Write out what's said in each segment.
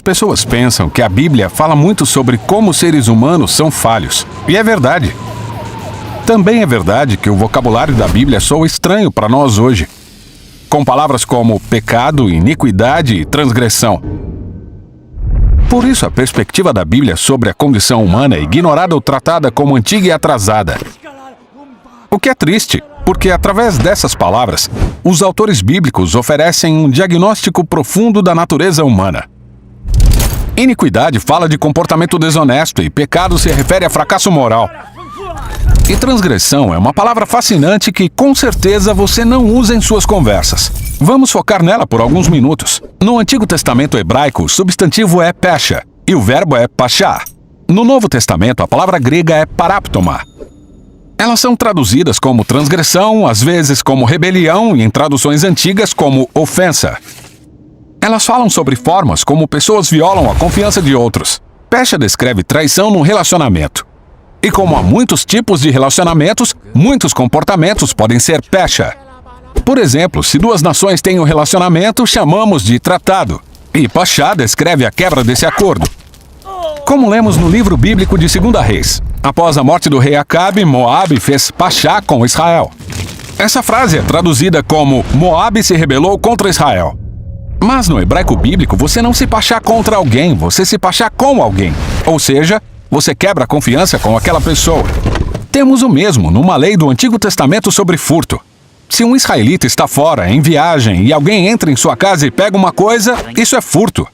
pessoas pensam que a Bíblia fala muito sobre como os seres humanos são falhos. E é verdade. Também é verdade que o vocabulário da Bíblia soa estranho para nós hoje, com palavras como pecado, iniquidade e transgressão. Por isso, a perspectiva da Bíblia sobre a condição humana é ignorada ou tratada como antiga e atrasada. O que é triste, porque através dessas palavras, os autores bíblicos oferecem um diagnóstico profundo da natureza humana. Iniquidade fala de comportamento desonesto e pecado se refere a fracasso moral. E transgressão é uma palavra fascinante que, com certeza, você não usa em suas conversas. Vamos focar nela por alguns minutos. No Antigo Testamento hebraico, o substantivo é pesha e o verbo é pachá. No Novo Testamento, a palavra grega é paraptoma. Elas são traduzidas como transgressão, às vezes como rebelião e em traduções antigas como ofensa. Elas falam sobre formas como pessoas violam a confiança de outros. Pesha descreve traição no relacionamento. E como há muitos tipos de relacionamentos, muitos comportamentos podem ser pesha. Por exemplo, se duas nações têm um relacionamento, chamamos de tratado. E pachá descreve a quebra desse acordo. Como lemos no livro bíblico de 2 Reis, após a morte do rei Acabe, Moabe fez pachá com Israel. Essa frase é traduzida como Moabe se rebelou contra Israel. Mas no hebraico bíblico, você não se pachá contra alguém, você se pachá com alguém. Ou seja, você quebra a confiança com aquela pessoa. Temos o mesmo numa lei do Antigo Testamento sobre furto. Se um israelita está fora, em viagem, e alguém entra em sua casa e pega uma coisa, isso é furto.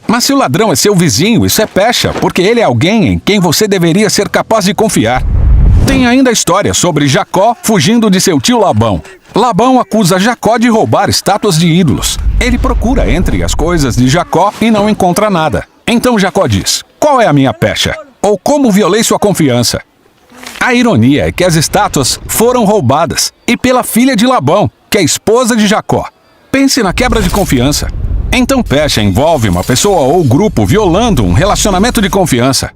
Mas se o ladrão é seu vizinho, isso é pecha, porque ele é alguém em quem você deveria ser capaz de confiar. Tem ainda a história sobre Jacó fugindo de seu tio Labão. Labão acusa Jacó de roubar estátuas de ídolos. Ele procura entre as coisas de Jacó e não encontra nada. Então Jacó diz: "Qual é a minha pecha? Ou como violei sua confiança?" A ironia é que as estátuas foram roubadas, e pela filha de Labão, que é a esposa de Jacó. Pense na quebra de confiança. Então pecha envolve uma pessoa ou grupo violando um relacionamento de confiança.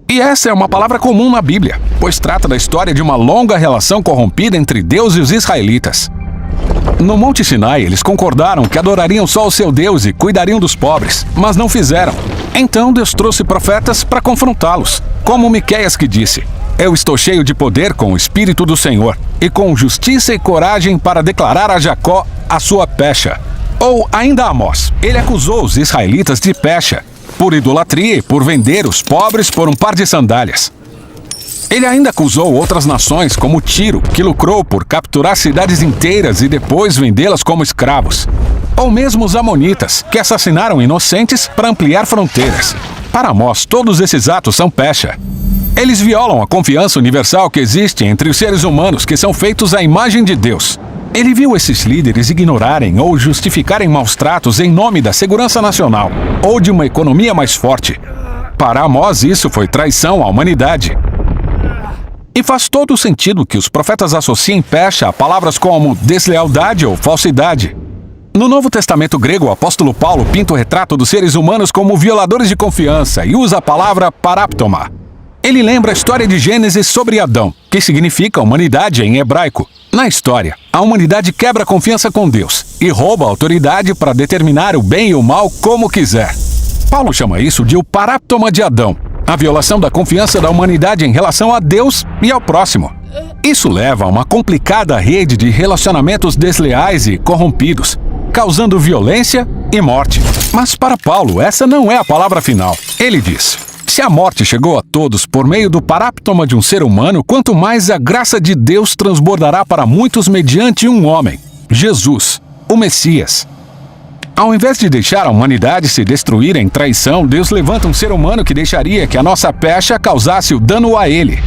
E essa é uma palavra comum na Bíblia, pois trata da história de uma longa relação corrompida entre Deus e os israelitas. No Monte Sinai, eles concordaram que adorariam só o seu Deus e cuidariam dos pobres, mas não fizeram. Então Deus trouxe profetas para confrontá-los, como Miqueias, que disse: "Eu estou cheio de poder com o Espírito do Senhor, e com justiça e coragem para declarar a Jacó a sua pecha." Ou ainda Amós, ele acusou os israelitas de pecha, por idolatria e por vender os pobres por um par de sandálias. Ele ainda acusou outras nações, como Tiro, que lucrou por capturar cidades inteiras e depois vendê-las como escravos. Ou mesmo os amonitas, que assassinaram inocentes para ampliar fronteiras. Para Amós, todos esses atos são pecha. Eles violam a confiança universal que existe entre os seres humanos que são feitos à imagem de Deus. Ele viu esses líderes ignorarem ou justificarem maus tratos em nome da segurança nacional ou de uma economia mais forte. Para Amós, isso foi traição à humanidade. E faz todo o sentido que os profetas associem pecha a palavras como deslealdade ou falsidade. No Novo Testamento grego, o apóstolo Paulo pinta o retrato dos seres humanos como violadores de confiança e usa a palavra paraptoma. Ele lembra a história de Gênesis sobre Adão, que significa humanidade em hebraico. Na história, a humanidade quebra a confiança com Deus e rouba a autoridade para determinar o bem e o mal como quiser. Paulo chama isso de o paraptoma de Adão, a violação da confiança da humanidade em relação a Deus e ao próximo. Isso leva a uma complicada rede de relacionamentos desleais e corrompidos, causando violência e morte. Mas para Paulo, essa não é a palavra final. Ele diz: "Se a morte chegou a todos por meio do paraptoma de um ser humano, quanto mais a graça de Deus transbordará para muitos mediante um homem, Jesus, o Messias." Ao invés de deixar a humanidade se destruir em traição, Deus levanta um ser humano que deixaria que a nossa pecha causasse o dano a ele.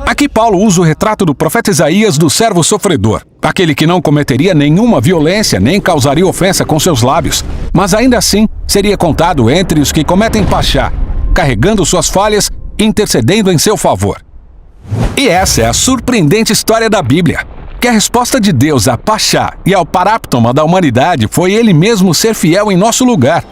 Aqui Paulo usa o retrato do profeta Isaías do servo sofredor, aquele que não cometeria nenhuma violência nem causaria ofensa com seus lábios, mas ainda assim seria contado entre os que cometem pachá, carregando suas falhas e intercedendo em seu favor. E essa é a surpreendente história da Bíblia, que a resposta de Deus a pachá e ao paraptoma da humanidade foi Ele mesmo ser fiel em nosso lugar.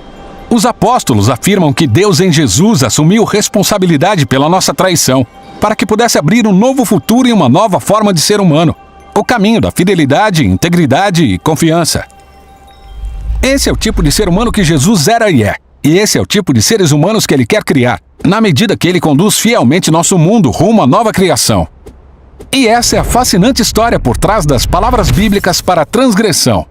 Os apóstolos afirmam que Deus em Jesus assumiu responsabilidade pela nossa traição, para que pudesse abrir um novo futuro e uma nova forma de ser humano, o caminho da fidelidade, integridade e confiança. Esse é o tipo de ser humano que Jesus era e é. E esse é o tipo de seres humanos que Ele quer criar, na medida que Ele conduz fielmente nosso mundo rumo à nova criação. E essa é a fascinante história por trás das palavras bíblicas para transgressão.